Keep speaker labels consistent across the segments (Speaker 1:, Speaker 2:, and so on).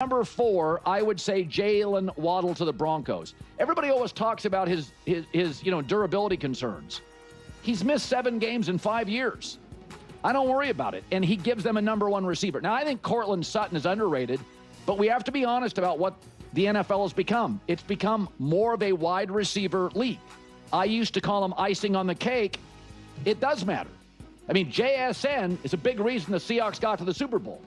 Speaker 1: Number 4, I would say Jaylen Waddle to the Broncos. Everybody always talks about his durability concerns. He's missed 7 games in 5 years. I don't worry about it. And he gives them a number 1 receiver. Now, I think Courtland Sutton is underrated, but we have to be honest about what the NFL has become. It's become more of a wide receiver league. I used to call him icing on the cake. It does matter. I mean, JSN is a big reason the Seahawks got to the Super Bowl.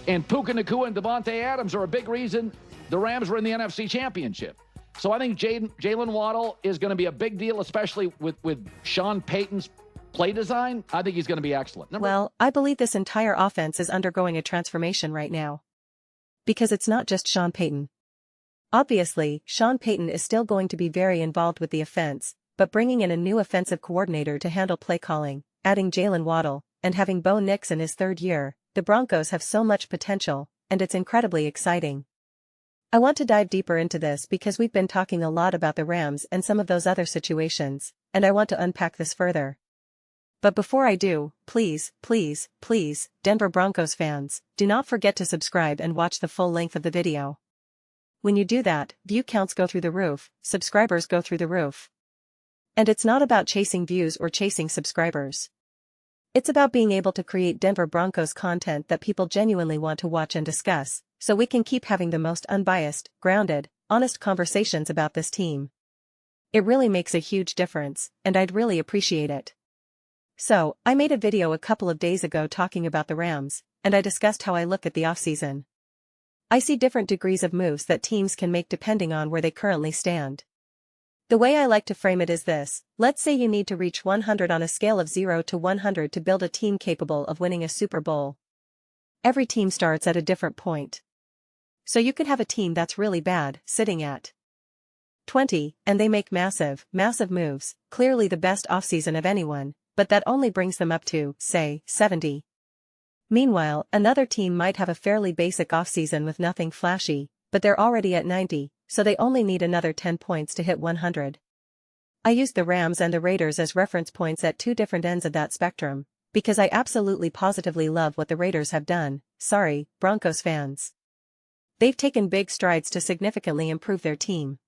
Speaker 1: And Puka Nacua and Devontae Adams are a big reason the Rams were in the NFC Championship. So I think Jaylen Waddle is going to be a big deal, especially with Sean Payton's play design. I think he's going to be excellent.
Speaker 2: Well, I believe this entire offense is undergoing a transformation right now. Because it's not just Sean Payton. Obviously, Sean Payton is still going to be very involved with the offense, but bringing in a new offensive coordinator to handle play calling, adding Jaylen Waddle, and having Bo Nix in his 3rd year, the Broncos have so much potential, and it's incredibly exciting. I want to dive deeper into this because we've been talking a lot about the Rams and some of those other situations, and I want to unpack this further. But before I do, please, Denver Broncos fans, do not forget to subscribe and watch the full length of the video. When you do that, view counts go through the roof, subscribers go through the roof. And it's not about chasing views or chasing subscribers. It's about being able to create Denver Broncos content that people genuinely want to watch and discuss, so we can keep having the most unbiased, grounded, honest conversations about this team. It really makes a huge difference, and I'd really appreciate it. So, I made a video a couple of days ago talking about the Rams, and I discussed how I look at the offseason. I see different degrees of moves that teams can make depending on where they currently stand. The way I like to frame it is this: let's say you need to reach 100 on a scale of 0 to 100 to build a team capable of winning a Super Bowl. Every team starts at a different point. So you could have a team that's really bad, sitting at 20, and they make massive moves, clearly the best offseason of anyone, but that only brings them up to, say, 70. Meanwhile, another team might have a fairly basic offseason with nothing flashy, but they're already at 90, so they only need another 10 points to hit 100. I used the Rams and the Raiders as reference points at 2 different ends of that spectrum, because I absolutely positively love what the Raiders have done. Sorry, Broncos fans. They've taken big strides to significantly improve their team.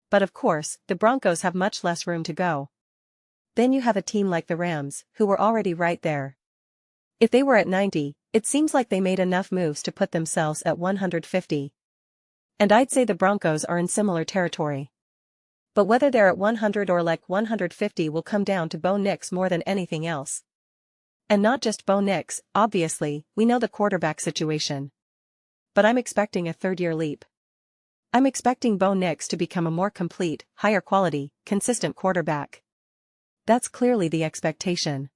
Speaker 2: But of course, the Broncos have much less room to go. Then you have a team like the Rams, who were already right there. If they were at 90, it seems like they made enough moves to put themselves at 150. And I'd say the Broncos are in similar territory. But whether they're at 100 or like 150 will come down to Bo Nix more than anything else. And not just Bo Nix, obviously, we know the quarterback situation. But I'm expecting a 3rd-year leap. I'm expecting Bo Nix to become a more complete, higher quality, consistent quarterback. That's clearly the expectation.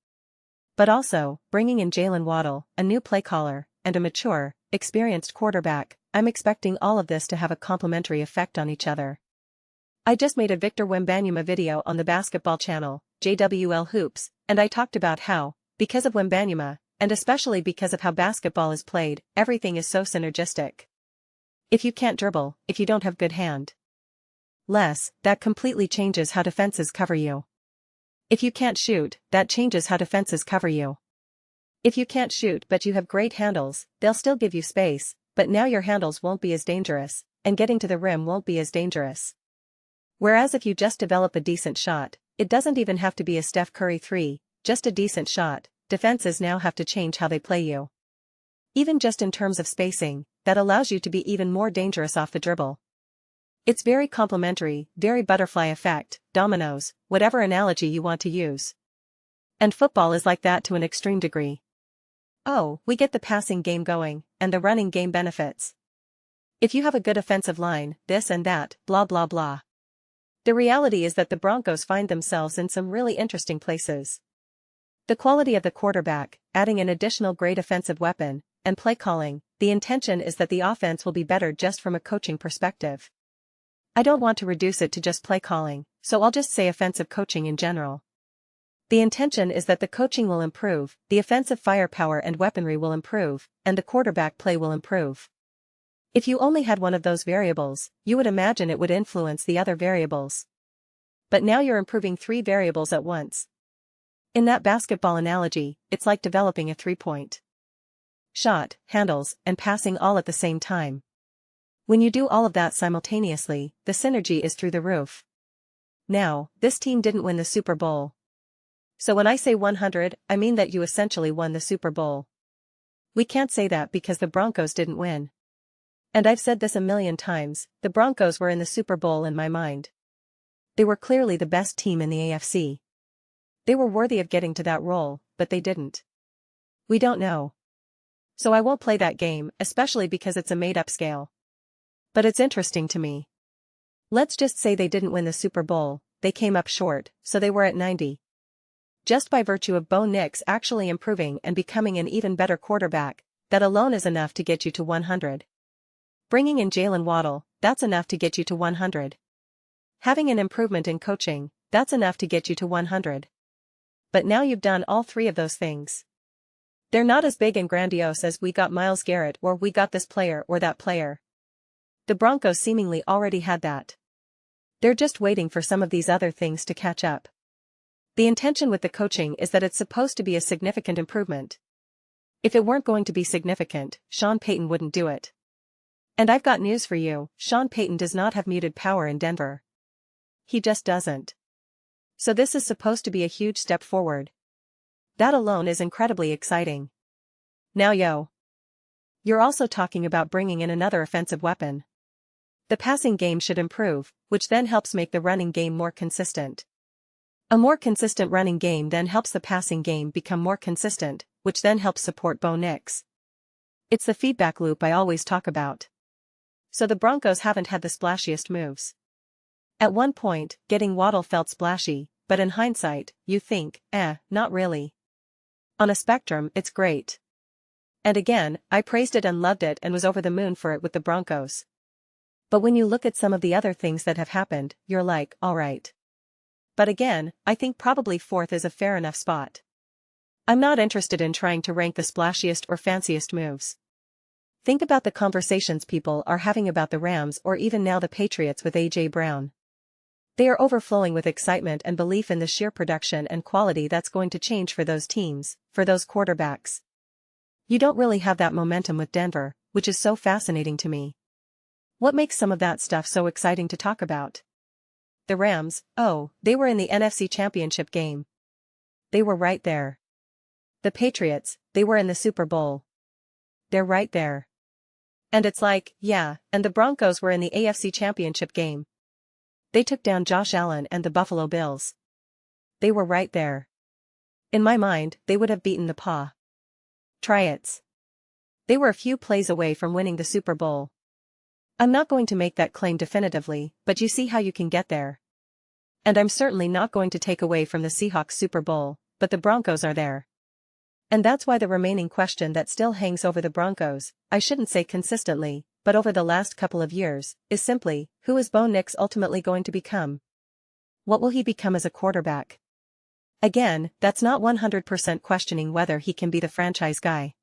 Speaker 2: But also, bringing in Jaylen Waddle, a new play caller, and a mature, experienced quarterback, I'm expecting all of this to have a complementary effect on each other. I just made a Victor Wembanyama video on the basketball channel, JWL Hoops, and I talked about how, because of Wembanyama, and especially because of how basketball is played, everything is so synergistic. If you can't dribble, if you don't have good hand, that completely changes how defenses cover you. If you can't shoot, that changes how defenses cover you. If you can't shoot but you have great handles, they'll still give you space, but now your handles won't be as dangerous, and getting to the rim won't be as dangerous. Whereas if you just develop a decent shot, it doesn't even have to be a Steph Curry 3, just a decent shot, defenses now have to change how they play you. Even just in terms of spacing, that allows you to be even more dangerous off the dribble. It's very complementary, very butterfly effect, dominoes, whatever analogy you want to use. And football is like that to an extreme degree. Oh, we get the passing game going, and the running game benefits. If you have a good offensive line, this and that, blah blah blah. The reality is that the Broncos find themselves in some really interesting places. The quality of the quarterback, adding an additional great offensive weapon, and play calling, the intention is that the offense will be better just from a coaching perspective. I don't want to reduce it to just play calling, so I'll just say offensive coaching in general. The intention is that the coaching will improve, the offensive firepower and weaponry will improve, and the quarterback play will improve. If you only had one of those variables, you would imagine it would influence the other variables. But now you're improving 3 variables at once. In that basketball analogy, it's like developing a 3-point shot, handles, and passing all at the same time. When you do all of that simultaneously, the synergy is through the roof. Now, this team didn't win the Super Bowl. So when I say 100, I mean that you essentially won the Super Bowl. We can't say that because the Broncos didn't win. And I've said this a million times, the Broncos were in the Super Bowl in my mind. They were clearly the best team in the AFC. They were worthy of getting to that role, but they didn't. We don't know. So I won't play that game, especially because it's a made-up scale. But it's interesting to me. Let's just say they didn't win the Super Bowl, they came up short, so they were at 90. Just by virtue of Bo Nix actually improving and becoming an even better quarterback, that alone is enough to get you to 100. Bringing in Jaylen Waddle, that's enough to get you to 100. Having an improvement in coaching, that's enough to get you to 100. But now you've done all three of those things. They're not as big and grandiose as we got Myles Garrett or we got this player or that player. The Broncos seemingly already had that. They're just waiting for some of these other things to catch up. The intention with the coaching is that it's supposed to be a significant improvement. If it weren't going to be significant, Sean Payton wouldn't do it. And I've got news for you, Sean Payton does not have muted power in Denver. He just doesn't. So this is supposed to be a huge step forward. That alone is incredibly exciting. Now you're also talking about bringing in another offensive weapon. The passing game should improve, which then helps make the running game more consistent. A more consistent running game then helps the passing game become more consistent, which then helps support Bo Nix. It's the feedback loop I always talk about. So the Broncos haven't had the splashiest moves. At one point, getting Waddle felt splashy, but in hindsight, you think, not really. On a spectrum, it's great. And again, I praised it and loved it and was over the moon for it with the Broncos. But when you look at some of the other things that have happened, you're like, alright. But again, I think probably fourth is a fair enough spot. I'm not interested in trying to rank the splashiest or fanciest moves. Think about the conversations people are having about the Rams or even now the Patriots with A.J. Brown. They are overflowing with excitement and belief in the sheer production and quality that's going to change for those teams, for those quarterbacks. You don't really have that momentum with Denver, which is so fascinating to me. What makes some of that stuff so exciting to talk about? The Rams, they were in the NFC Championship game. They were right there. The Patriots, they were in the Super Bowl. They're right there. And it's like, and the Broncos were in the AFC Championship game. They took down Josh Allen and the Buffalo Bills. They were right there. In my mind, they would have beaten the Patriots. They were a few plays away from winning the Super Bowl. I'm not going to make that claim definitively, but you see how you can get there. And I'm certainly not going to take away from the Seahawks Super Bowl, but the Broncos are there. And that's why the remaining question that still hangs over the Broncos, I shouldn't say consistently, but over the last couple of years, is simply, who is Bo Nix ultimately going to become? What will he become as a quarterback? Again, that's not 100% questioning whether he can be the franchise guy.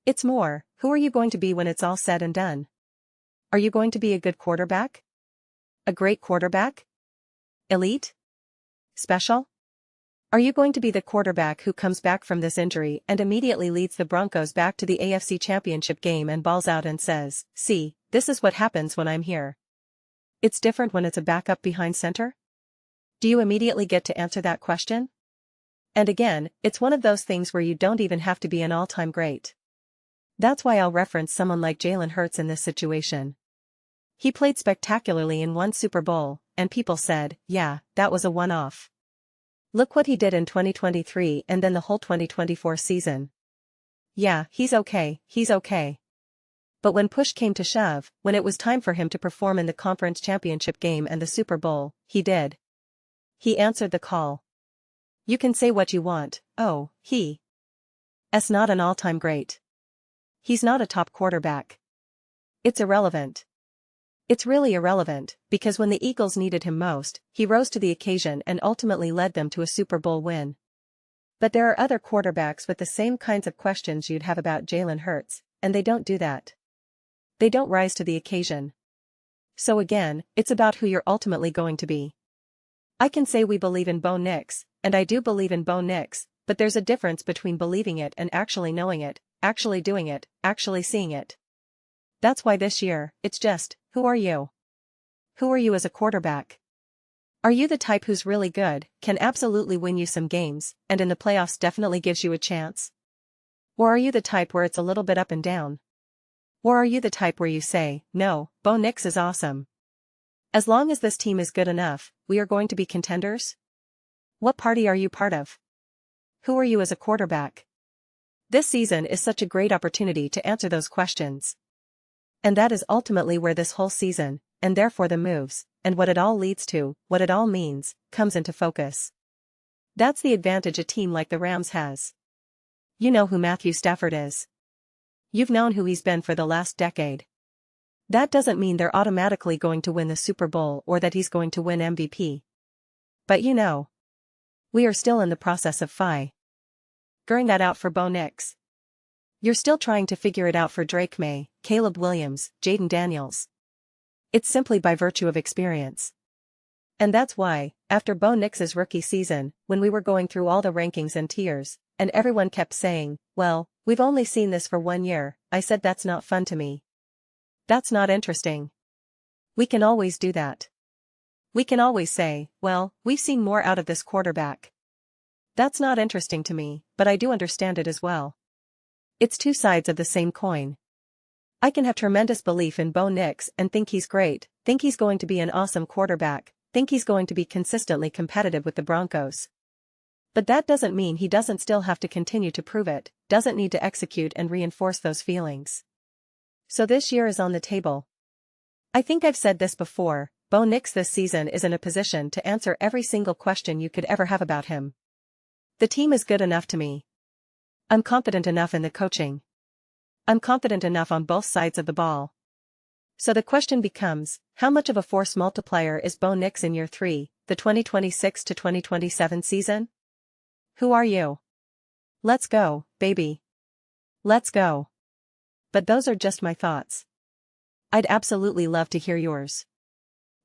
Speaker 2: It's more, who are you going to be when it's all said and done? Are you going to be a good quarterback? A great quarterback? Elite? Special? Are you going to be the quarterback who comes back from this injury and immediately leads the Broncos back to the AFC Championship game and balls out and says, see, this is what happens when I'm here? It's different when it's a backup behind center? Do you immediately get to answer that question? And again, it's one of those things where you don't even have to be an all-time great. That's why I'll reference someone like Jalen Hurts in this situation. He played spectacularly in one Super Bowl, and people said, that was a one-off. Look what he did in 2023 and then the whole 2024 season. He's okay. But when push came to shove, when it was time for him to perform in the conference championship game and the Super Bowl, he did. He answered the call. You can say what you want, he's not an all-time great. He's not a top quarterback. It's irrelevant. It's really irrelevant, because when the Eagles needed him most, he rose to the occasion and ultimately led them to a Super Bowl win. But there are other quarterbacks with the same kinds of questions you'd have about Jalen Hurts, and they don't do that. They don't rise to the occasion. So again, it's about who you're ultimately going to be. I can say we believe in Bo Nix, and I do believe in Bo Nix, but there's a difference between believing it and actually knowing it, actually doing it, actually seeing it. That's why this year, it's just, who are you? Who are you as a quarterback? Are you the type who's really good, can absolutely win you some games, and in the playoffs definitely gives you a chance? Or are you the type where it's a little bit up and down? Or are you the type where you say, no, Bo Nix is awesome. As long as this team is good enough, we are going to be contenders? What party are you part of? Who are you as a quarterback? This season is such a great opportunity to answer those questions. And that is ultimately where this whole season, and therefore the moves, and what it all leads to, what it all means, comes into focus. That's the advantage a team like the Rams has. You know who Matthew Stafford is. You've known who he's been for the last decade. That doesn't mean they're automatically going to win the Super Bowl or that he's going to win MVP. But you know, we are still in the process of figuring that out for Bo Nix. You're still trying to figure it out for Drake May, Caleb Williams, Jaden Daniels. It's simply by virtue of experience. And that's why, after Bo Nix's rookie season, when we were going through all the rankings and tiers, and everyone kept saying, well, we've only seen this for 1 year, I said that's not fun to me. That's not interesting. We can always do that. We can always say, well, we've seen more out of this quarterback. That's not interesting to me, but I do understand it as well. It's two sides of the same coin. I can have tremendous belief in Bo Nix and think he's great, think he's going to be an awesome quarterback, think he's going to be consistently competitive with the Broncos. But that doesn't mean he doesn't still have to continue to prove it, doesn't need to execute and reinforce those feelings. So this year is on the table. I think I've said this before, Bo Nix this season is in a position to answer every single question you could ever have about him. The team is good enough to me. I'm confident enough in the coaching. I'm confident enough on both sides of the ball. So the question becomes, how much of a force multiplier is Bo Nix in year 3, the 2026 to 2027 season? Who are you? Let's go, baby. Let's go. But those are just my thoughts. I'd absolutely love to hear yours.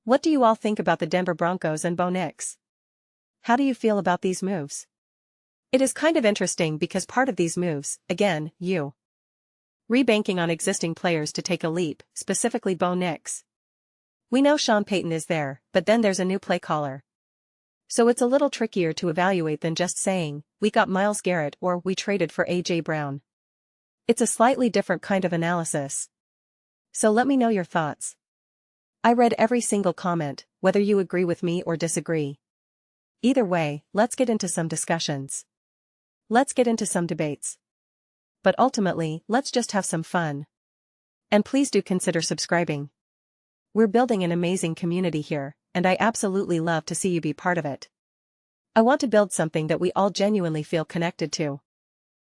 Speaker 2: What do you all think about the Denver Broncos and Bo Nix? How do you feel about these moves? It is kind of interesting because part of these moves, again, you rebanking on existing players to take a leap, specifically Bo Nix. We know Sean Payton is there, but then there's a new play caller. So it's a little trickier to evaluate than just saying, we got Myles Garrett or we traded for A.J. Brown. It's a slightly different kind of analysis. So let me know your thoughts. I read every single comment, whether you agree with me or disagree. Either way, let's get into some discussions. Let's get into some debates. But ultimately, let's just have some fun. And please do consider subscribing. We're building an amazing community here, and I absolutely love to see you be part of it. I want to build something that we all genuinely feel connected to.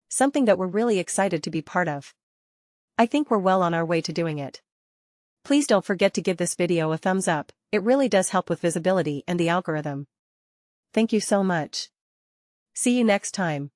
Speaker 2: Something that we're really excited to be part of. I think we're well on our way to doing it. Please don't forget to give this video a thumbs up, it really does help with visibility and the algorithm. Thank you so much. See you next time.